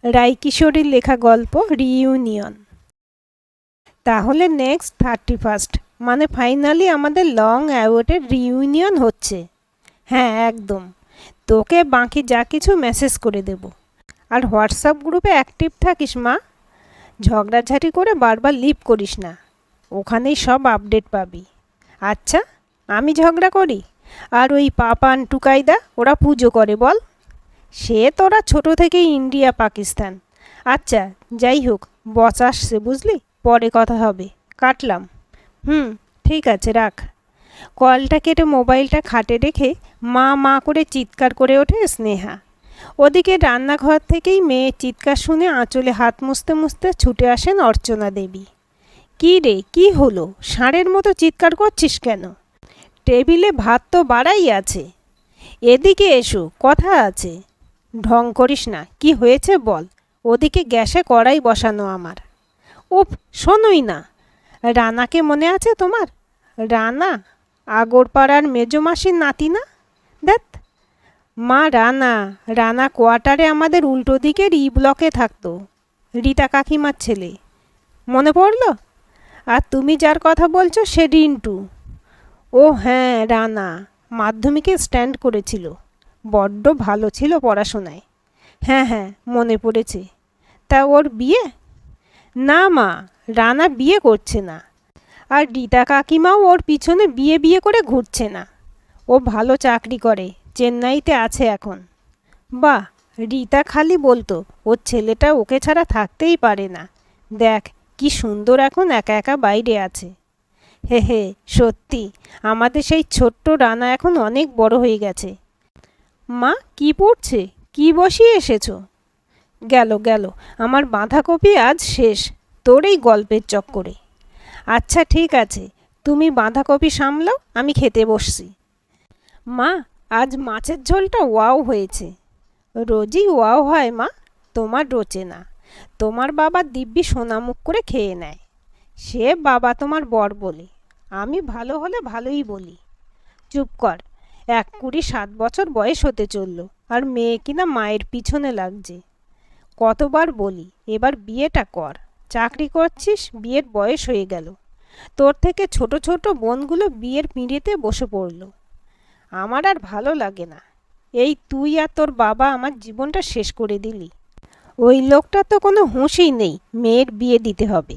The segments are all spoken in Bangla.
রায়কিশোরীর লেখা গল্প রিইউনিয়ন। তাহলে নেক্সট 31 মানে ফাইনালি আমাদের লং অ্যাওয়েটেড রিইউনিয়ন হচ্ছে। হ্যাঁ একদম, তোকে বাকি যা কিছু মেসেজ করে দেব। আর হোয়াটসঅ্যাপ গ্রুপে অ্যাক্টিভ থাকিস মা, ঝগড়াঝাটি করে বারবার লিভ করিস না, ওখানেই সব আপডেট পাবি। আচ্ছা, আমি ঝগড়া করি? আর ওই পাপান টুকাইদা ওরা পুজো করে বল? সে তোরা ছোট থেকেই ইন্ডিয়া পাকিস্তান। আচ্ছা যাই হোক, বস আসছে বুঝলি, পরে কথা হবে, কাটলাম। ঠিক আছে রাখ। কলটা কেটে মোবাইলটা খাটে রেখে মা মা করে চিৎকার করে ওঠে স্নেহা। ওদিকে রান্নাঘর থেকেই মেয়ের চিৎকার শুনে আঁচলে হাত মুছতে মুছতে ছুটে আসেন অর্চনা দেবী। কী রে, কী হলো? ষাঁড়ের মতো চিৎকার করছিস কেন? টেবিলে ভাত তো বাড়াই আছে, এদিকে এসো, কথা আছে। ঢং করিস না, কি হয়েছে বল। ওদিকে গ্যাসে কড়াই বসানো আমার। উফ, শোনোই না। রানাকে মনে আছে তোমার? রানা আগরপাড়ার মেজমাসির নাতি না? দেখ মা, রানা রানা কোয়ার্টারে আমাদের উল্টো দিকের ব্লকে থাকতো, রীতা কাকিমার ছেলে। মনে পড়ল? আর তুমি যার কথা বলছো সে রিন্টু। ও হ্যাঁ, রানা মাধ্যমিকে স্ট্যান্ড করেছিল, বড্ড ভালো ছিল পড়াশোনায়। হ্যাঁ হ্যাঁ, মনে পড়েছে। তা ওর বিয়ে? না মা, রানা বিয়ে করছে না। আর রীতা কাকিমাও ওর পিছনে বিয়ে বিয়ে করে ঘুরছে না। ও ভালো চাকরি করে, চেন্নাইতে আছে এখন। বাহ, রীতা খালি বলতো ওর ছেলেটা ওকে ছাড়া থাকতেই পারে না। দেখ কি সুন্দর এখন একা একা বাইরে আছে। হে হে, সত্যি আমাদের সেই ছোট্ট রানা এখন অনেক বড় হয়ে গেছে। মা কি পড়ছে, কি বসিয়ে এসেছো? গেল গেল, আমার বাঁধাকপি আজ শেষ তোর এই গল্পের চক্করে। আচ্ছা ঠিক আছে, তুমি বাঁধাকপি সামলাও, আমি খেতে বসছি। মা, আজ মাছের ঝোলটা ওয়াও হয়েছে। রোজই ওয়াও হয় মা, তোমার রোচে না। তোমার বাবা দিব্যি সোনামুখ করে খেয়ে নেয়। সে বাবা তোমার বর বলে, আমি ভালো হলে ভালোই বলি। চুপ কর, 7 বয়স হতে চলল, আর মেয়ে কিনা মায়ের পিছনে লাগছে। কতবার বলি এবার বিয়েটা কর, চাকরি করছিস, বিয়ের বয়স হয়ে গেল। তোর থেকে ছোট ছোট বোনগুলো বিয়ের পিঁড়িতে বসে পড়ল। আমার আর ভালো লাগে না। এই তুই আর তোর বাবা আমার জীবনটা শেষ করে দিলি। ওই লোকটা তো কোনো হুঁশই নেই, মেয়ের বিয়ে দিতে হবে।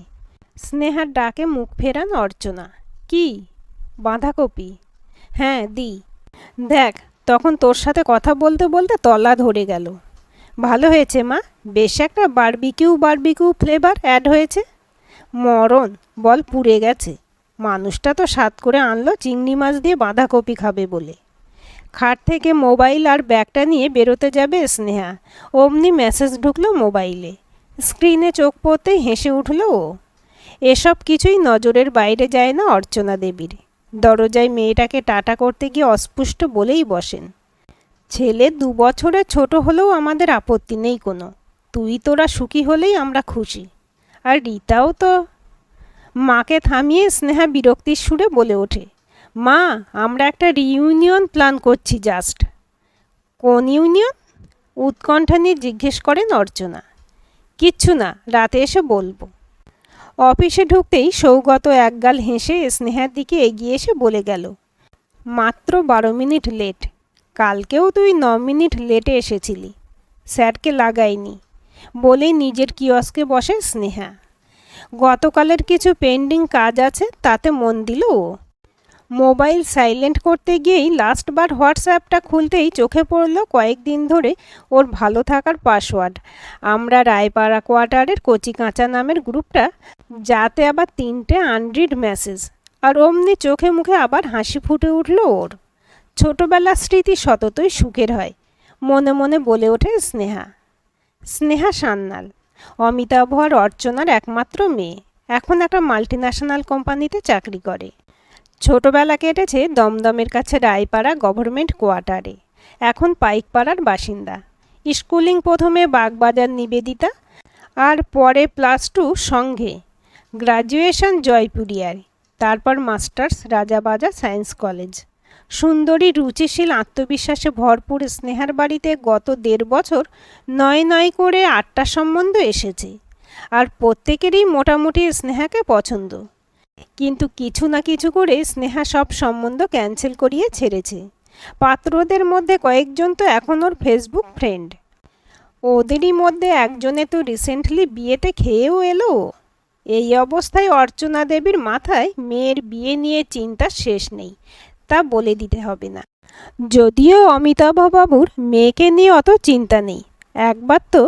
স্নেহার ডাকে মুখ ফেরান অর্চনা। কি? বাঁধাকপি? হ্যাঁ দি। দেখ, তখন তোর সাথে কথা বলতে বলতে তলা ধরে গেল। ভালো হয়েছে মা, বেশ একটা বারবিকিউ ফ্লেভার অ্যাড হয়েছে। মরণ, বল পুড়ে গেছে। মানুষটা তো স্বাদ করে আনলো চিংড়ি মাছ দিয়ে বাঁধাকপি খাবে বলে। খাট থেকে মোবাইল আর ব্যাগটা নিয়ে বেরোতে যাবে স্নেহা, অমনি মেসেজ ঢুকলো মোবাইলে। স্ক্রিনে চোখ পড়তেই হেসে উঠল ও। এসব কিছুই নজরের বাইরে যায় না অর্চনা দেবীর। দরজায় মেয়েটাকে টাটা করতে গিয়ে অস্পুষ্ট বলেই বসেন। ছেলে 2 বছরের ছোট হলেও আমাদের আপত্তি নেই কোনো, তুই তোরা সুখী হলেই আমরা খুশি। আর রীতাও তো। মাকে থামিয়ে স্নেহা বিরক্তির সুরে বলে ওঠে, মা আমরা একটা রিইউনিয়ন প্ল্যান করছি জাস্ট। কোন ইউনিয়ন? উৎকণ্ঠা নিয়ে জিজ্ঞেস করেন অর্চনা। কিচ্ছু না, রাতে এসে বলবো। অফিসে ঢুকতেই সৌগত একগাল হেসে স্নেহার দিকে এগিয়ে এসে বলে গেল, মাত্র 12 মিনিট লেট। কালকেও তুই 9 মিনিট লেটে এসেছিলি, স্যারকে লাগাইনি বলেই নিজের কিয়স্কে বসে স্নেহা। গতকালের কিছু পেন্ডিং কাজ আছে, তাতে মন দিল ও। মোবাইল সাইলেন্ট করতে গিয়েই লাস্টবার হোয়াটসঅ্যাপটা খুলতেই চোখে পড়ল কয়েকদিন ধরে ওর ভালো থাকার পাসওয়ার্ড, আমরা রায়পাড়া কোয়ার্টারের কচি কাঁচা নামের গ্রুপটা, যাতে আবার 3টে আনরিড মেসেজ। আর অমনি চোখে মুখে আবার হাসি ফুটে উঠল ওর। ছোটবেলার স্মৃতি সততই সুখের হয়, মনে মনে বলে ওঠে স্নেহা। স্নেহা সান্যাল, অমিতাভ আর অর্চনার একমাত্র মেয়ে, এখন একটা মাল্টিন্যাশনাল কোম্পানিতে চাকরি করে। ছোটবেলা কেটেছে দমদমের কাছে রায়পাড়া গভর্নমেন্ট কোয়ার্টারে, এখন পাইকপাড়ার বাসিন্দা। স্কুলিং প্রথমে বাগবাজার নিবেদিতা, আর পরে +2 সঙ্ঘে, গ্রাজুয়েশন জয়পুরিয়ায়, তারপর মাস্টার্স রাজাবাজা সায়েন্স কলেজ। সুন্দরী, রুচিশীল, আত্মবিশ্বাসে ভরপুর স্নেহার বাড়িতে গত ১.৫ বছর নয় নয় করে ৮টা সম্বন্ধ এসেছে, আর প্রত্যেকেরই মোটামুটি স্নেহাকে পছন্দ। কিন্তু কিছু না কিছু করে স্নেহা সব সম্বন্ধ ক্যান্সেল করিয়ে ছেড়েছে। পাত্রদের মধ্যে কয়েকজন তো এখন ওর ফেসবুক ফ্রেন্ড। ওদেরই মধ্যে একজনে তো রিসেন্টলি বিয়েতে খেয়েও এলো। এই অবস্থায় অর্চনা দেবীর মাথায় মেয়ের বিয়ে নিয়ে চিন্তা শেষ নেই, তা বলে দিতে হবে না। যদিও অমিতাভবাবুর মেয়েকে নিয়ে অত চিন্তা নেই। একবার তো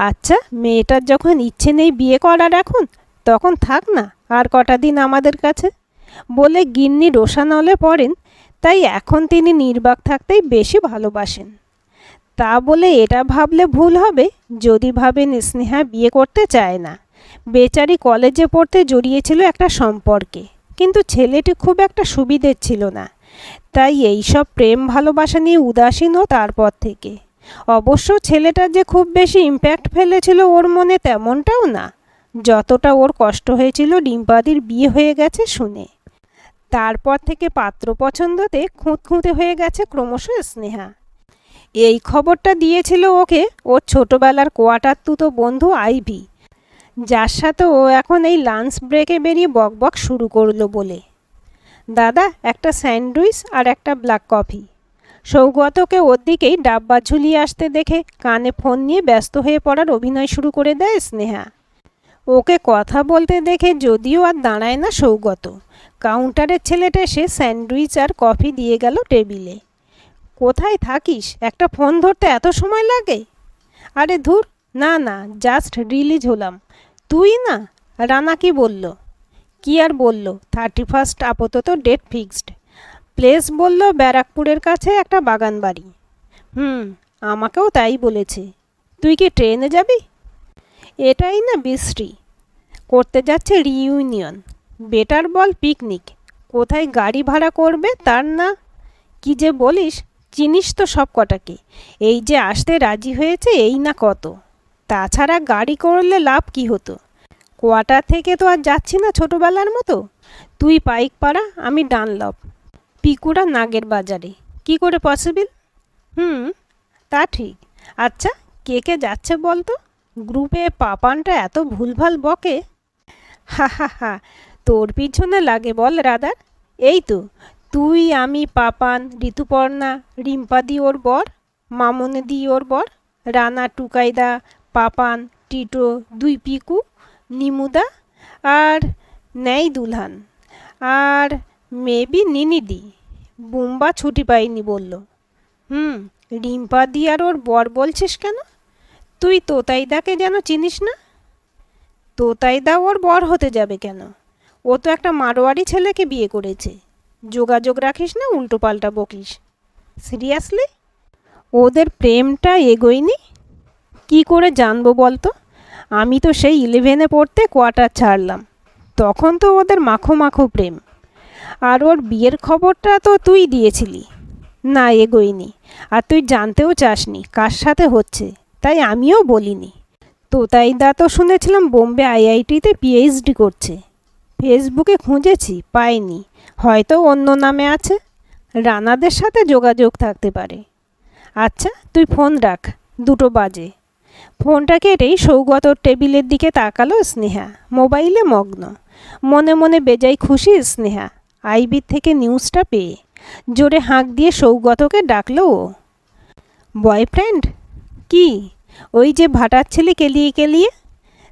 আচ্ছা, মেয়েটার যখন ইচ্ছে নেই বিয়ে করার এখন, তখন থাক না আর কটা দিন আমাদের কাছে বলে গিন্নি রোষানলে পড়েন। তাই এখন তিনি নির্বাক থাকতেই বেশি ভালোবাসেন। তা বলে এটা ভাবলে ভুল হবে যদি ভাবেন স্নেহা বিয়ে করতে চায় না। বেচারি কলেজে পড়তে জড়িয়েছিল একটা সম্পর্কে, কিন্তু ছেলেটি খুব একটা সুবিধের ছিল না। তাই এই সব প্রেম ভালোবাসা নিয়ে উদাসীনও তারপর থেকে। অবশ্য ছেলেটা যে খুব বেশি ইম্প্যাক্ট ফেলেছিল ওর মনে তেমনটাও না, যতটা ওর কষ্ট হয়েছিল ডিম্পাদির বিয়ে হয়ে গেছে শুনে। তারপর থেকে পাত্র পছন্দতে খুঁতখুঁতে হয়ে গেছে ক্রমশ স্নেহা। এই খবরটা দিয়েছিল ওকে ওর ছোটবেলার কোয়াটারতুতো বন্ধু আইভি, যার সাথে ও এখন এই লাঞ্চ ব্রেকে বেরিয়ে বকবক শুরু করলো বলে। দাদা, একটা স্যান্ডউইচ আর একটা ব্ল্যাক কফি। সৌগতকে ওর দিকেই ডাব্বা ঝুলিয়ে আসতে দেখে কানে ফোন নিয়ে ব্যস্ত হয়ে পড়ার অভিনয় শুরু করে দেয় স্নেহা। ওকে কথা বলতে দেখে যদিও আর দাঁড়ায় না সৌগত, কাউন্টারের ছেলেটা এসে স্যান্ডউইচ আর কফি দিয়ে গেল টেবিলে। কোথায় থাকিস? একটা ফোন ধরতে এত সময় লাগে? আরে ধুর, না না, জাস্ট রিলিজ হলাম। তুই না? রানা কি বলল? কি আর বলল, 31 আপাতত ডেট ফিক্সড। প্লেস বলল ব্যারাকপুরের কাছে একটা বাগান বাড়ি। আমাকেও তাই বলেছে। তুই কি ট্রেনে যাবি? এটাই না বিশ্রী। করতে যাচ্ছে রিইউনিয়ন। বেটার বল পিকনিক। কোথায় গাড়ি ভাড়া করবে তার না। কি যে বলিস, চিনিস তো সব কটাকে। এই যে আসতে রাজি হয়েছে এই না কত। তাছাড়া গাড়ি করলে লাভ কি হতো? কোয়ার্টার থেকে তো আর যাচ্ছি না ছোটবেলার মতো। তুই পাইকপাড়া, আমি ডানলপ, পিকুরা নাগের বাজারে। কি করে পসিবল? তা ঠিক। আচ্ছা, কে কে যাচ্ছে বল তো? গ্রুপে পাপানটা এত ভুলভাল বকে। হা হা হা, তোর পিছনে লাগে বল রাদার। এই তো তুই, আমি, পাপান, ঋতুপর্ণা, রিম্পাদি ওর বর, মামনেদি ওর বর, রানা, টুকাইদা, পাপান, টিটো, 2 পিকু, নিমুদা আর নেই দুলহান, আর মেবি নিনিদি। বুম্বা ছুটি পাইনি বলল। রিম্পাদি আর ওর বর বলছিস কেন? তুই তোতাইদাকে যেন চিনিস না? তোতাইদা ওর বর হতে যাবে কেন? ও তো একটা মারোয়ারি ছেলেকে বিয়ে করেছে। যোগাযোগ রাখিস না, উল্টোপাল্টা বকিস। সিরিয়াসলি? ওদের প্রেমটা এগোয়নি? কি করে জানবো বলতো? আমি তো সেই 11-এ পড়তে কোয়ার্টার ছাড়লাম, তখন তো ওদের মাখো মাখো প্রেম। আর ওর বিয়ের খবরটা তো তুই দিয়েছিলি। না, এগোয়নি। আর তুই জানতেও চাসনি কার সাথে হচ্ছে, তাই আমিও বলিনি। তোতাইদা তো শুনেছিলাম বোম্বে আইআইটিতে পিএইচডি করছে। ফেসবুকে খুঁজেছি, পাইনি। হয়তো অন্য নামে আছে। রানাদের সাথে যোগাযোগ থাকতে পারে। আচ্ছা, তুই ফোন রাখ, 2টো বাজে। ফোনটা কেটেই সৌগতর টেবিলের দিকে তাকালো স্নেহা। মোবাইলে মগ্ন। মনে মনে বেজায় খুশি স্নেহা আইবির থেকে নিউজটা পেয়ে। জোরে হাঁক দিয়ে সৌগতকে ডাকলো ও। বয়ফ্রেন্ড? কি ওই যে ভাটার ছেলে কেলিয়ে কেলিয়ে?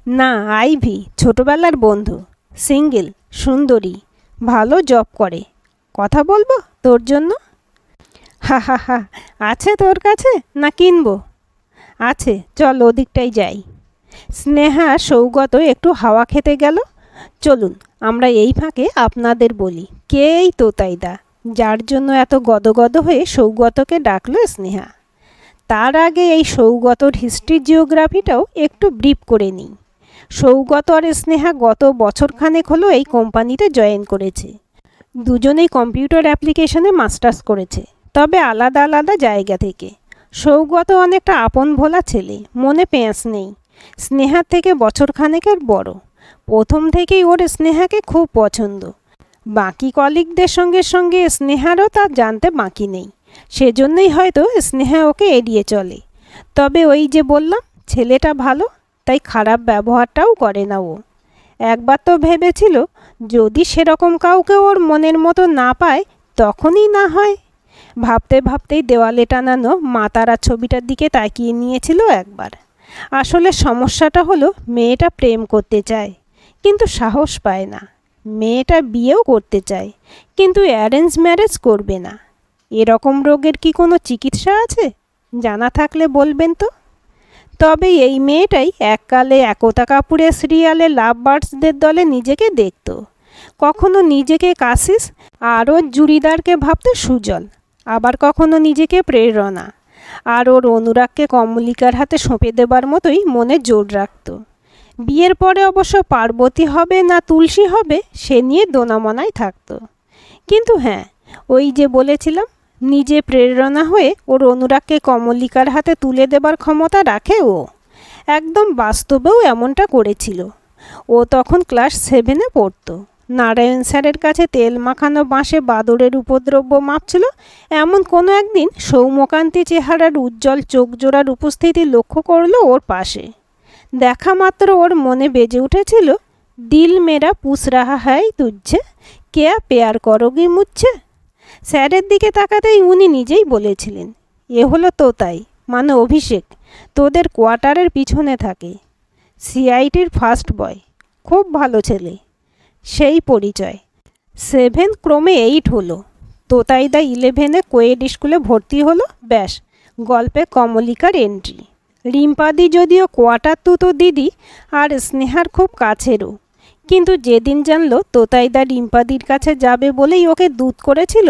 না, আইভি, ছোটবেলার বন্ধু, সিঙ্গেল, সুন্দরী, ভালো জব করে। কথা বলবো তোর জন্য? হা হা হা, আছে তোর কাছে না কিনবো? আছে, চল ওদিকটাই যাই। স্নেহা সৌগত একটু হাওয়া খেতে গেল। চলুন আমরা এই ফাঁকে আপনাদের বলি কে এই তোতাইদা, যার জন্য এত গদগদ হয়ে সৌগতকে ডাকলো স্নেহা। তার আগে এই সৌগতর হিস্ট্রি জিওগ্রাফিটাও একটু ব্রিফ করে নিই। সৌগত আর স্নেহা গত বছরখানেক হলো এই কোম্পানিতে জয়েন করেছে। দুজনেই কম্পিউটার অ্যাপ্লিকেশনে মাস্টার্স করেছে, তবে আলাদা আলাদা জায়গা থেকে। সৌগত অনেকটা আপন ভোলা ছেলে, মনে পেঁয়াজ নেই। স্নেহার থেকে বছরখানেকের বড়। প্রথম থেকেই ওর স্নেহাকে খুব পছন্দ। বাকি কলিগদের সঙ্গে সঙ্গে স্নেহারও তা জানতে বাকি নেই, সেজন্যই হয়তো স্নেহা ওকে এড়িয়ে চলে। তবে ওই যে বললাম, ছেলেটা ভালো, তাই খারাপ ব্যবহারটাও করে না ও। একবার তো ভেবেছিল যদি সেরকম কাউকে ওর মনের মতো না পায় তখনই না হয়। ভাবতে ভাবতেই দেওয়ালে টানানো মা তারা ছবিটার দিকে তাকিয়ে নিয়েছিল একবার। আসলে সমস্যাটা হলো মেয়েটা প্রেম করতে চায় কিন্তু সাহস পায় না। মেয়েটা বিয়েও করতে চায় কিন্তু অ্যারেঞ্জ ম্যারেজ করবে না। এরকম রোগের কি কোনো চিকিৎসা আছে? জানা থাকলে বলবেন তো। তবে এই মেয়েটাই এককালে একতা কাপুরের সিরিয়ালে লাভ বার্ডসদের দলে নিজেকে দেখত। কখনো নিজেকে কাশিস আর ওর জুড়িদারকে ভাবত সুজল, আবার কখনো নিজেকে প্রেরণা, আর ওর অনুরাগকে কমলিকার হাতে সঁপে দেবার মতোই মনে জোর রাখত। বিয়ের পরে অবশ্য পার্বতী হবে না তুলসী হবে সে নিয়ে দোনামনায় থাকত। কিন্তু হ্যাঁ, ওই যে বলেছিলাম, নিজে প্রেরণা হয়ে ওর অনুরাগকে কমলিকার হাতে তুলে দেবার ক্ষমতা রাখে ও। একদম বাস্তবেও এমনটা করেছিল। ও তখন ক্লাস 7-এ পড়তো। নারায়ণ স্যারের কাছে তেল মাখানো বাঁশে বাদরের উপদ্রব্য মাপছিল এমন কোনো একদিন সৌম্যকান্তি চেহারার উজ্জ্বল চোখ জোড়ার উপস্থিতি লক্ষ্য করলো ওর পাশে। দেখা মাত্র ওর মনে বেজে উঠেছিল, দিল মেরা পুষ রাহা হ্যায় তুঝে, কেয়া পেয়ার করোগি মুঝে। স্যারের দিকে তাকাতেই উনি নিজেই বলেছিলেন, এ হলো তোতাই, মানে অভিষেক, তোদের কোয়ার্টারের পিছনে থাকে, সিআইটির ফার্স্ট বয়, খুব ভালো ছেলে। সেই পরিচয়। 7 ক্রমে 8 হলো। তোতাইদা 11-এ কোয়েড স্কুলে ভর্তি হলো। ব্যাস, গল্পে কমলিকার এন্ট্রি। রিম্পাদি যদিও কোয়ার্টার তুতো দিদি আর স্নেহার খুব কাছেরও, কিন্তু যেদিন জানলো তোতাইদা রিম্পাদির কাছে যাবে বলেই ওকে দূত করেছিল,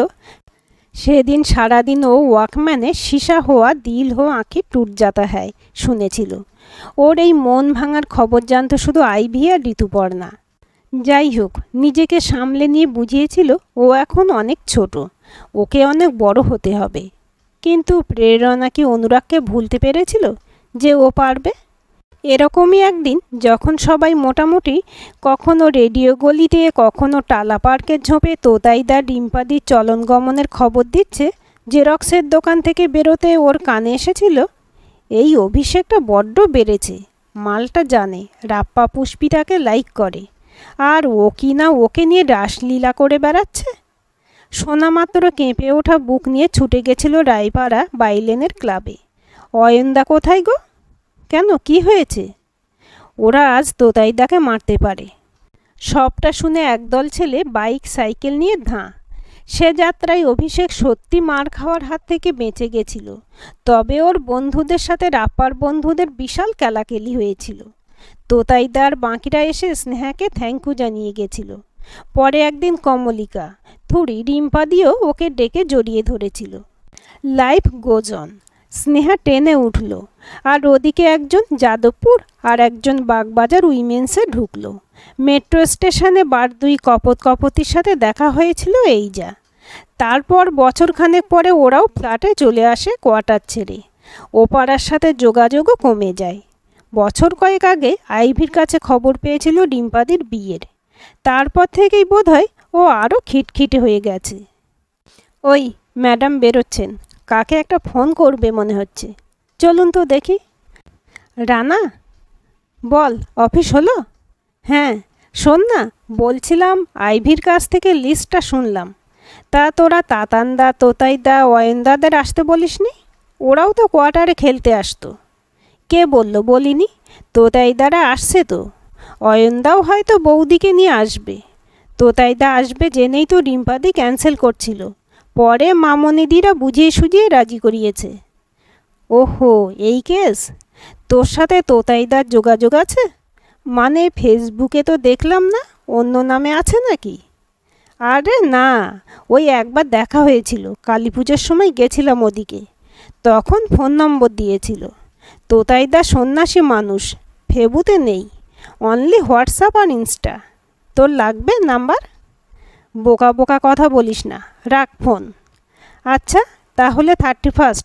সেদিন সারাদিন ও ওয়াকম্যানে সীসা হওয়া দিল হো আঁখি টুট যাতা হ্যায় শুনেছিল। ওর এই মন ভাঙার খবর জানত শুধু আইভি আর ঋতুপর্ণা। যাই হোক, নিজেকে সামলে নিয়ে বুঝিয়েছিল ও এখন অনেক ছোট, ওকে অনেক বড় হতে হবে। কিন্তু প্রেরণা কি অনুরাগকে ভুলতে পেরেছিল যে ও পারবে? এরকমই একদিন যখন সবাই মোটামুটি কখনো রেডিও গলিতে কখনো টালা পার্কের ঝোপে তোতাইদা রিম্পাদির চলন গমনের খবর দিচ্ছে, জেরক্সের দোকান থেকে বেরোতে ওর কানে এসেছিল, এই অভিষেকটা বড্ড বেড়েছে, মালটা জানে, রাপ্পা পুষ্পিতাকে লাইক করে, আর ও কি না ওকে নিয়ে রাসলীলা করে বেড়াচ্ছে। শোনা মাত্র কেঁপে ওঠা বুক নিয়ে ছুটে গেছিল রায়পাড়া বাইলেনের ক্লাবে। অয়নদা কোথায় গো? কেন, কি হয়েছে? ওরা আজ তোতাইদাকে মারতে পারে। সবটা শুনে একদল ছেলে বাইক সাইকেল নিয়ে ধাঁ। সে যাত্রায় অভিষেক সত্যি মার খাওয়ার হাত থেকে বেঁচে গেছিল, তবে ওর বন্ধুদের সাথে রাপ্পার বন্ধুদের বিশাল কেলাকেলি হয়েছিল। তোতাইদার বাকিরা এসে স্নেহাকে থ্যাংক ইউ জানিয়ে গেছিল। পরে একদিন কমলিকা, থুড়ি রিম্পাদিও ওকে ডেকে জড়িয়ে ধরেছিল। Life goes on. স্নেহা টেনে উঠল, আর ওদিকে একজন যাদবপুর আর একজন বাগবাজার উইমেন্সে ঢুকলো। মেট্রো স্টেশনে বার দুই কপত কপতির সাথে দেখা হয়েছিল এই যা। তারপর বছরখানেক পরে ওরাও ফ্ল্যাটে চলে আসে কোয়ার্টার ছেড়ে। ও পাড়ার সাথে যোগাযোগও কমে যায়। বছর কয়েক আগে আইভির কাছে খবর পেয়েছিল রিম্পাদির বিয়ের। তারপর থেকেই বোধহয় ও আরও খিটখিটে হয়ে গেছে। ওই ম্যাডাম বেরোচ্ছেন, কাকে একটা ফোন করবে মনে হচ্ছে, চলুন তো দেখি। রানা, বল, অফিস হলো? হ্যাঁ, শোন না, বলছিলাম আইভির কাছ থেকে লিস্টটা শুনলাম। তা তোরা তাতানদা তোতাইদা অয়নদাদের আসতে বলিসনি? ওরাও তো কোয়ার্টারে খেলতে আসতো। কে বললো বলিনি? তোতাইদারা আসছে তো। অয়নদাও হয়তো বৌদিকে নিয়ে আসবে। তোতাইদা আসবে জেনেই তো রিম্পাদি ক্যান্সেল করছিল, পরে মামনিদিরা বুঝিয়ে সুঝিয়ে রাজি করিয়েছে। ওহো, এই কেস? তোর সাথে তোতাইদার যোগাযোগ আছে? মানে ফেসবুকে তো দেখলাম না, অন্য নামে আছে নাকি? আরে না, ওই একবার দেখা হয়েছিল, কালী পুজোর সময় গেছিলাম ওদিকে, তখন ফোন নম্বর দিয়েছিল। তোতাইদা সন্ন্যাসী মানুষ, ফেবুতে নেই, অনলি হোয়াটসঅ্যাপ আর ইনস্টা। তোর লাগবে নাম্বার? বোকা বোকা কথা বলিস না, রাখ ফোন। আচ্ছা, তাহলে 31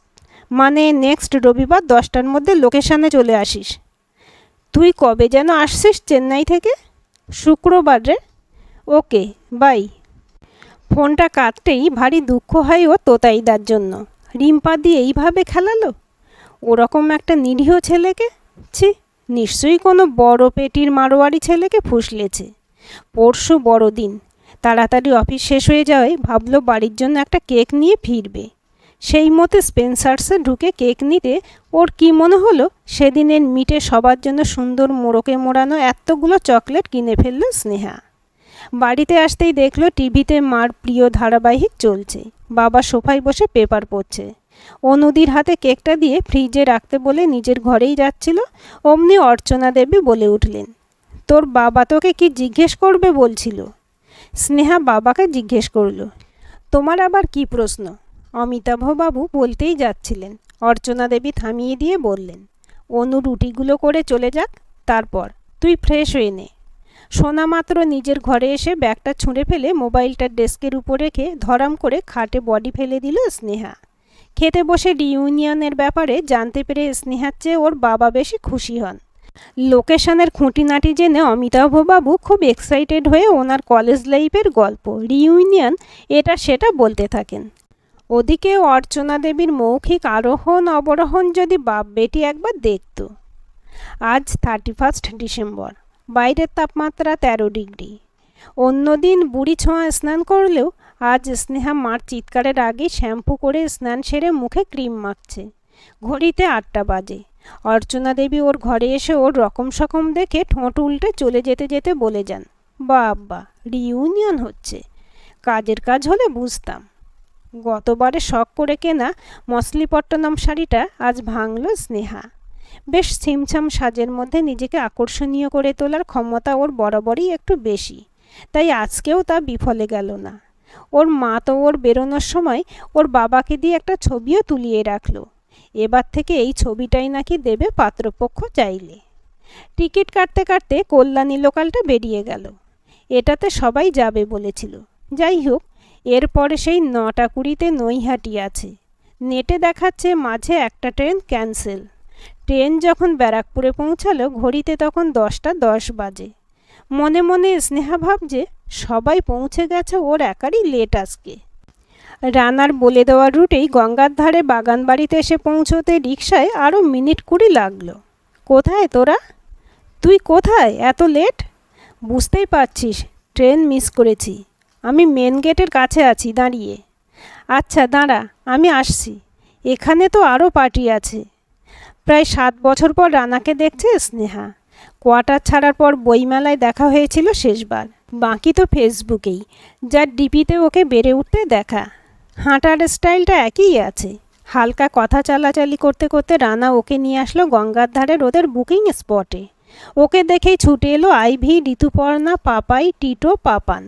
মানে নেক্সট রবিবার 10টার মধ্যে লোকেশানে চলে আসিস। তুই কবে যেন আসছিস চেন্নাই থেকে? শুক্রবার রে। ওকে, বাই। ফোনটা কাটতেই ভারী দুঃখ হয় ও তোতাইদার জন্য। রিম্পাদি এইভাবে খেলালো ওরকম একটা নিরীহ ছেলেকে। ছি, নিশ্চয়ই কোনো বড় পেটির মারোয়ারি ছেলেকে ফুসলেছে। পরশু বড়দিন, তাড়াতাড়ি অফিস শেষ হয়ে যাওয়ায় ভাবলো বাড়ির জন্য একটা কেক নিয়ে ফিরবে। সেই মতে স্পেন্সার্সে ঢুকে কেক নিতে ওর কি মনে হলো সেদিনের মিটে সবার জন্য সুন্দর মোড়কে মোড়ানো এতগুলো চকলেট কিনে ফেলল স্নেহা। বাড়িতে আসতেই দেখলো টিভিতে মার প্রিয় ধারাবাহিক চলছে, বাবা সোফায় বসে পেপার পড়ছে। অনুদির হাতে কেকটা দিয়ে ফ্রিজে রাখতে বলে নিজের ঘরেই যাচ্ছিল, অমনি অর্চনা দেবী বলে উঠলেন, তোর বাবা তোকে কি জিজ্ঞেস করবে বলছিল? স্নেহা বাবাকে জিজ্ঞেস করল, তোমার আবার কি প্রশ্ন? অমিতাভবাবু বলতেই যাচ্ছিলেন, অর্চনা দেবী থামিয়ে দিয়ে বললেন, অনু রুটিগুলো করে চলে যাক, তারপর তুই ফ্রেশ হয়ে নে। শোনা মাত্র নিজের ঘরে এসে ব্যাগটা ছুঁড়ে ফেলে মোবাইলটা ডেস্কের উপর রেখে ধরাম করে খাটে বডি ফেলে দিল স্নেহা। খেতে বসে রিইউনিয়নের ব্যাপারে জানতে পেরে স্নেহার চেয়ে ওর বাবা বেশি খুশি হন। লোকেশনের খুঁটিনাটি জেনে অমিতাভবাবু খুব এক্সাইটেড হয়ে ওনার কলেজ লাইফের গল্প, রিইউনিয়ন, এটা সেটা বলতে থাকেন। ওদিকে অর্চনা দেবীর মৌখিক আরোহণ অবরোহণ যদি বাপ বেটি একবার দেখত। আজ 31 ডিসেম্বর, বাইরের তাপমাত্রা 13 ডিগ্রি। অন্যদিন বুড়ি ছোঁয়া স্নান করলেও আজ স্নেহা মার চিৎকারের আগে শ্যাম্পু করে স্নান সেরে মুখে ক্রিম মাখছে। ঘড়িতে 8টা বাজে। অর্চনা দেবী ওর ঘরে এসে ওর রকম সকম দেখে ঠোঁট উল্টে চলে যেতে যেতে বলে যান, বাবা, রিইউনিয়ন হচ্ছে। কাজের কাজ হলে বুঝতাম। গতবারে শখ করে কেনা মসলিপট্টনম শাড়িটা আজ ভাঙল স্নেহা। বেশ ছিমছাম সাজের মধ্যে নিজেকে আকর্ষণীয় করে তোলার ক্ষমতা ওর বরাবরই একটু বেশি, তাই আজকেও তা বিফলে গেল না। ওর মা তো ওর বেরোনোর সময় ওর বাবাকে দিয়ে একটা ছবিও তুলিয়ে রাখলো। এবার থেকে এই ছবিটাই নাকি দেবে পাত্রপক্ষ চাইলে। টিকিট কাটতে কাটতে কল্যাণী লোকালটা বেরিয়ে গেল। এটাতে সবাই যাবে বলেছিল। যাই হোক, এরপরে সেই 9টা 20-তে নৈহাটি আছে। নেটে দেখাচ্ছে মাঝে একটা ট্রেন ক্যান্সেল। ট্রেন যখন ব্যারাকপুরে পৌঁছালো ঘড়িতে তখন 10টা 10 বাজে। মনে মনে স্নেহা ভাবছে সবাই পৌঁছে গেছে, ওর একারই লেট আজকে। রানার বলে দেওয়া রুটেই গঙ্গার ধারে বাগান বাড়িতে এসে পৌঁছতে রিকশায় আরও মিনিট 20 লাগলো। কোথায় তোরা? তুই কোথায় এত লেট? বুঝতেই পারছিস ট্রেন মিস করেছি। আমি মেন গেটের কাছে আছি দাঁড়িয়ে। আচ্ছা দাঁড়া, আমি আসছি। এখানে তো আরও পার্টি আছে। প্রায় 7 বছর পর রানাকে দেখছে স্নেহা। কোয়ার্টার ছাড়ার পর বইমেলায় দেখা হয়েছিল শেষবার, বাকি তো ফেসবুকেই, যার ডিপিতে ওকে বেড়ে উঠতে দেখা। হাঁটার স্টাইলটা একই আছে। হালকা কথা চালাচালি করতে করতে রানা ওকে নিয়ে আসলো গঙ্গার ধারের ওদের বুকিং স্পটে। ওকে দেখেই ছুটে এলো আইভি, ঋতুপর্ণা, পাপাই, টিটো, পাপান।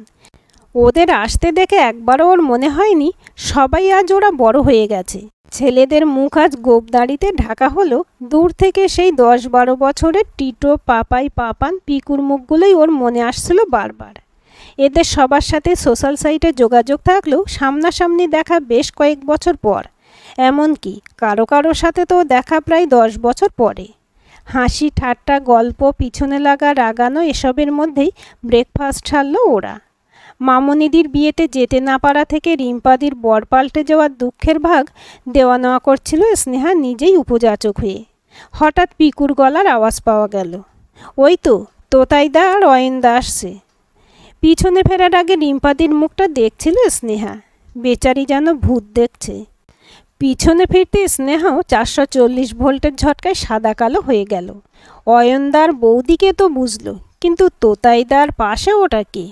ওদের আসতে দেখে একবারও ওর মনে হয়নি সবাই আজ ওরা বড় হয়ে গেছে। ছেলেদের মুখ আজ গোপদাড়িতে ঢাকা হলো, দূর থেকে সেই 10-12 বছরের টিটো, পাপাই, পাপান, পিকুর মুখগুলোই ওর মনে আসছিল বারবার। এদের সবার সাথে সোশ্যাল সাইটে যোগাযোগ থাকলেও সামনাসামনি দেখা বেশ কয়েক বছর পর, এমনকি কারো কারো সাথে তো দেখা প্রায় 10 বছর পরে। হাসি ঠাট্টা, গল্প, পিছনে লাগা, রাগানো, এসবের মধ্যেই ব্রেকফাস্ট সারল ওরা। মামনিদির বিয়েতে যেতে না পারা থেকে রিম্পাদির বর পাল্টে যাওয়ার দুঃখের ভাগ দেওয়া নেওয়া করছিল স্নেহা নিজেই উপযাচক হয়ে। হঠাৎ পিকুর গলার আওয়াজ পাওয়া গেল, ওই তো তোতাইদা আর অয়নদা আসছে। পিছনে ফেরার আগে রিম্পাদির মুখটা দেখছিল স্নেহা, বেচারি যেন ভূত দেখছে। পিছনে ফিরতে স্নেহাও 440 ভোল্টের ঝটকায় সাদা কালো হয়ে গেল। অয়নদার বৌদিকে তো বুঝলো, কিন্তু তোতাইদার পাশে ওটা কে?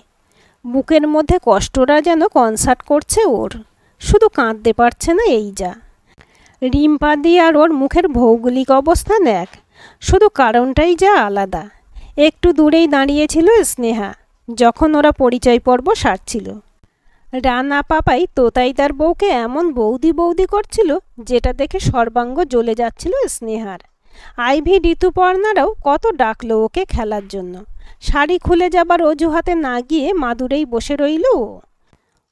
বুকের মধ্যে কষ্টরা যেন কনসার্ট করছে ওর, শুধু কাঁদতে পারছে না এই যা। রিম্পাদি আর ওর মুখের ভৌগোলিক অবস্থান এক, শুধু কারণটাই যা আলাদা। একটু দূরেই দাঁড়িয়েছিল স্নেহা যখন ওরা পরিচয় পর্ব সারছিল। রানা পাপাই তোতাইদার বউকে এমন বৌদি বৌদি করছিল যেটা দেখে সর্বাঙ্গ জ্বলে যাচ্ছিল স্নেহার। আইভি, ঋতুপর্ণারাও কত ডাকলো ওকে খেলার জন্য। শাড়ি খুলে যাবার অজুহাতে না গিয়ে মাদুরেই বসে রইল ও।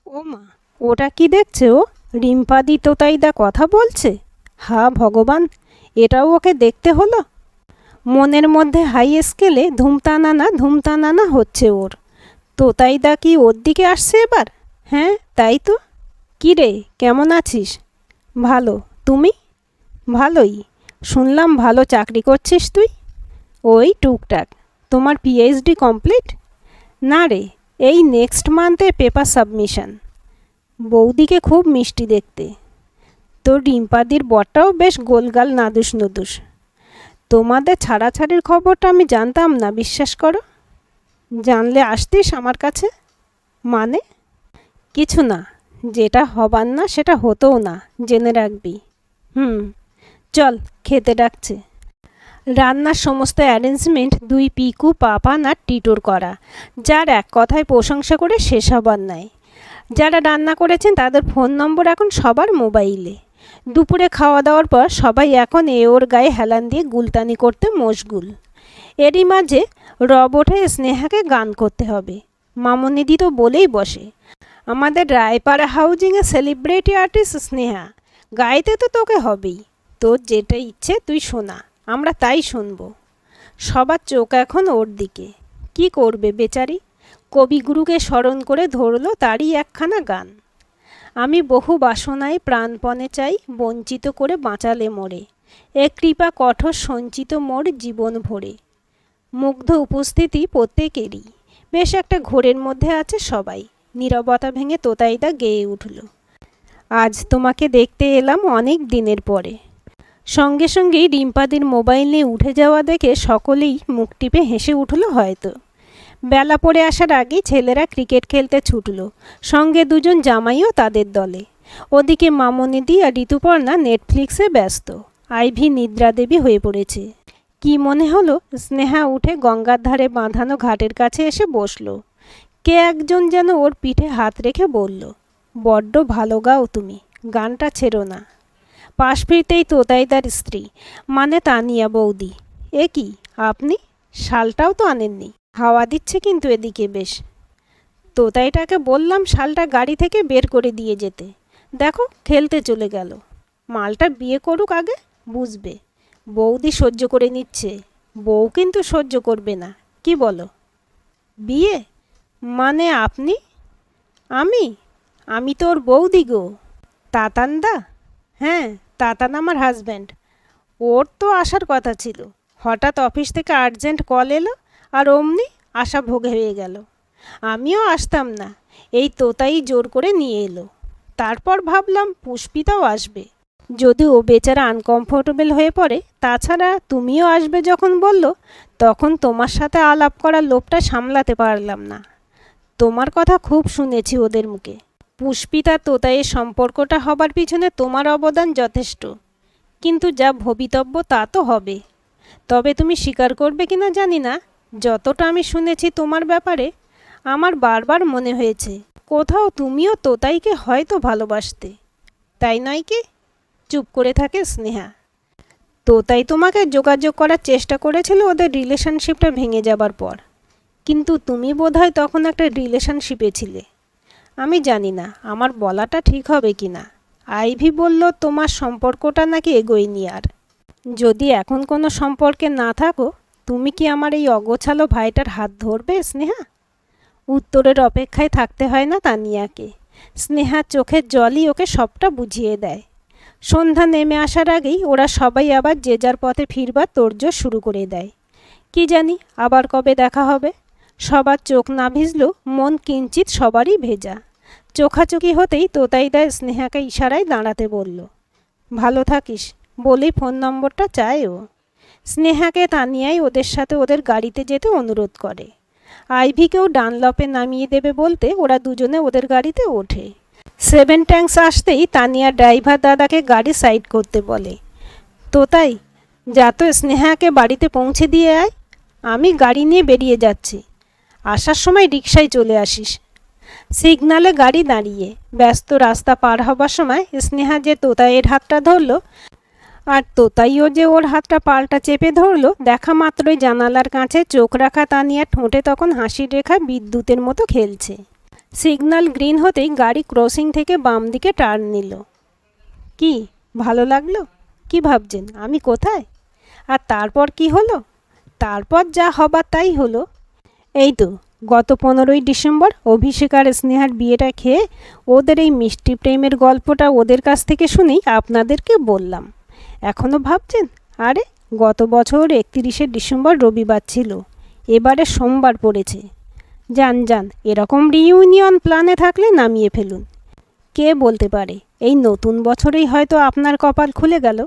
ও মা, ওটা কি দেখছে ও? রিম্পাদি তোতাইদা কথা বলছে? হা ভগবান, এটাও ওকে দেখতে হলো। মনের মধ্যে হাই স্কেলে ধুমতানানা ধুমতানানা হচ্ছে ওর। তোতাইদা কি ওর দিকে আসছে এবার? হ্যাঁ তাই তো। কী রে, কেমন আছিস? ভালো। তুমি? ভালোই। শুনলাম ভালো চাকরি করছিস তুই। ওই টুকটাক। তোমার পিএইচডি কমপ্লিট? না রে, এই নেক্সট মান্থে পেপার সাবমিশন। বৌদিকে খুব মিষ্টি দেখতে। তোর রিম্পাদির বরটাও বেশ গোলগাল নাদুস নুদুস। তোমাদের ছাড়াছাড়ির খবরটা আমি জানতাম না, বিশ্বাস করো। জানলে আসতিস আমার কাছে। মানে? কিছু না, যেটা হবার না সেটা হতোও না, জেনে রাখবি। চল, খেতে ডাকছে। রান্নার সমস্ত অ্যারেঞ্জমেন্ট দুই পিকু, পাপান আর টিটোর করা, যার এক কথায় প্রশংসা করে শেষ হবার নাই। যারা রান্না করেছেন তাদের ফোন নম্বর এখন সবার মোবাইলে। দুপুরে খাওয়া দাওয়ার পর সবাই এখন ওর গায়ে হেলান দিয়ে গুলতানি করতে মশগুল। এরই মাঝে রব ওঠে স্নেহাকে গান করতে হবে। মামনিদি তো বলেই বসে, আমাদের রায়পাড়া হাউজিংয়ে সেলিব্রিটি আর্টিস্ট স্নেহা, গাইতে তো তোকে হবেই। তোর যেটা ইচ্ছে তুই শোনা, আমরা তাই শুনবো। সবার চোখ এখন ওর দিকে। কি করবে বেচারি, কবিগুরুকে স্মরণ করে ধরলো তারই একখানা গান। আমি বহু বাসনায় প্রাণপণে চাই, বঞ্চিত করে বাঁচালে মোরে, এ কৃপা কঠোর সঞ্চিত মোর জীবন ভরে। মুগ্ধ উপস্থিতি প্রত্যেকেরই। বেশ একটা ঘোরের মধ্যে আছে সবাই। নীরবতা ভেঙে তোতাইদা গেয়ে উঠল, আজ তোমাকে দেখতে এলাম অনেক দিনের পরে। সঙ্গে সঙ্গেই রিম্পাদির মোবাইল নিয়ে উঠে যাওয়া দেখে সকলেই মুখ টিপে হেসে উঠল হয়তো। বেলা পড়ে আসার আগেই ছেলেরা ক্রিকেট খেলতে ছুটল, সঙ্গে দুজন জামাইও তাদের দলে। ওদিকে মামনিদি আর ঋতুপর্ণা নেটফ্লিক্সে ব্যস্ত। আইভি নিদ্রাদেবী হয়ে পড়েছে। কি মনে হলো, স্নেহা উঠে গঙ্গার ধারে বাঁধানো ঘাটের কাছে এসে বসল। কে একজন যেন ওর পিঠে হাত রেখে বলল, বড্ড ভালো গাও তুমি, গানটা ছেড়ো না। পাশ ফিরতেই তোতাইদার স্ত্রী, মানে তানিয়া বৌদি। এ কি আপনি? শালটাও তো আনেননি। হাওয়া দিচ্ছে কিন্তু এদিকে বেশ। তোতাইটাকে বললাম শালটা গাড়ি থেকে বের করে দিয়ে যেতে, দেখো খেলতে চলে গেল। মালটা বিয়ে করুক আগে, বুঝবে। বৌদি সহ্য করে নিচ্ছে, বউ কিন্তু সহ্য করবে না। কি বলো? বিয়ে মানে আপনি? আমি? আমি তো ওর বৌদি গো। তাতানদা? হ্যাঁ, তাতান আমার হাজব্যান্ড। ওর তো আসার কথা ছিল, হঠাৎ অফিস থেকে আর্জেন্ট কল এলো আর অমনি আশা ভোগে হয়ে গেল। আমিও আসতাম না, এই তোতাই জোর করে নিয়ে এলো। তারপর ভাবলাম পুষ্পিতাও আসবে, যদি ও বেচারা আনকমফোর্টেবল হয়ে পড়ে। তাছাড়া তুমিও আসবে যখন বলল, তখন তোমার সাথে আলাপ করার লোভটা সামলাতে পারলাম না। তোমার কথা খুব শুনেছি ওদের মুখে। পুষ্পিতা তোতাইয়ের সম্পর্কটা হবার পিছনে তোমার অবদান যথেষ্ট, কিন্তু যা ভবিতব্য তা তো হবে। তবে তুমি স্বীকার করবে কিনা জানি না, যতটা আমি শুনেছি তোমার ব্যাপারে, আমার বারবার মনে হয়েছে কোথাও তুমিও তোতাইকে হয়তো ভালোবাসতে, তাই নয় কি? চুপ করে থাকে স্নেহা। তোতাই তোমাকে যোগাযোগ করার চেষ্টা করেছিল ওদের রিলেশনশিপটা ভেঙে যাবার পর, কিন্তু তুমি বোধহয় তখন একটা রিলেশনশিপে ছিলে। আমি জানি না আমার বলাটা ঠিক হবে কি না। আইভি বলল তোমার সম্পর্কটা নাকি এগোয়নি আর। যদি এখন কোনো সম্পর্কে না থাকো, তুমি কি আমার এই অগোছালো ভাইটার হাত ধরবে স্নেহা? উত্তরের অপেক্ষায় থাকতে হয় না তানিয়াকে। স্নেহার চোখের জলই ওকে সবটা বুঝিয়ে দেয়। সন্ধ্যা নেমে আসার আগেই ওরা সবাই আবার যে যার পথে ফিরবার তোড়জোড় শুরু করে দেয়। কি জানি আবার কবে দেখা হবে। সবার চোখ না ভিজলেও মন কিঞ্চিত সবারই ভেজা। চোখাচোখি হতেই তোতাইদা স্নেহাকে ইশারায় দাঁড়াতে বলল। ভালো থাকিস বলেই ফোন নম্বরটা চায় ও। স্নেহাকে তানিয়াই ওদের সাথে ওদের গাড়িতে যেতে অনুরোধ করে। আইভিকেও ডানলপে নামিয়ে দেবে বলতে ওরা দুজনে ওদের গাড়িতে ওঠে। সেভেন ট্যাঙ্কস আসতেই তানিয়া ড্রাইভার দাদাকে গাড়ি সাইড করতে বলে। তোতাই, যা তো স্নেহাকে বাড়িতে পৌঁছে দিয়ে আয়, আমি গাড়ি নিয়ে বেরিয়ে যাচ্ছি। আসার সময় রিকশায় চলে আসিস। সিগনালে গাড়ি দাঁড়িয়ে ব্যস্ত রাস্তা পার হবার সময় স্নেহা যে তোতাইয়ের হাতটা ধরল, আর তোতাইও যে ওর হাতটা পাল্টা চেপে ধরল, দেখা মাত্রই জানালার কাছে চোখ রাখা তানিয়ার ঠোঁটে তখন হাসির রেখা বিদ্যুতের মতো খেলছে। সিগন্যাল গ্রিন হতেই গাড়ি ক্রসিং থেকে বাম দিকে টার্ন নিল। কি ভালো লাগলো? কি ভাবছেন আমি কোথায়? আর তারপর কি হলো? তারপর যা হবার তাই হলো। এই তো গত 15ই ডিসেম্বর অভিষেক আর স্নেহার বিয়েটা খেয়ে ওদের এই মিষ্টি প্রেমের গল্পটা ওদের কাছ থেকে শুনেই আপনাদেরকে বললাম। এখনও ভাবছেন, আরে গত বছর 31শে ডিসেম্বর রবিবার ছিল, এবারে সোমবার পড়েছে। যান যান, এরকম রিইউনিয়ন প্ল্যানে থাকলে নামিয়ে ফেলুন। কে বলতে পারে এই নতুন বছরেই হয়তো আপনার কপাল খুলে গেল।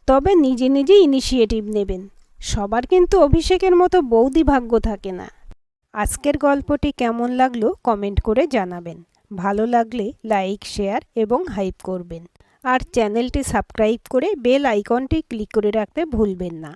তবে নিজে নিজে ইনিশিয়েটিভ নেবেন। সবার কিন্তু অভিষেকের মতো বৌদি ভাগ্য থাকে না। আজকের গল্পটি কেমন লাগলো কমেন্ট করে জানাবেন। ভালো লাগলে লাইক, শেয়ার এবং হাইপ করবেন। আর চ্যানেলটি সাবস্ক্রাইব করে বেল আইকনটি ক্লিক করে রাখতে ভুলবেন না।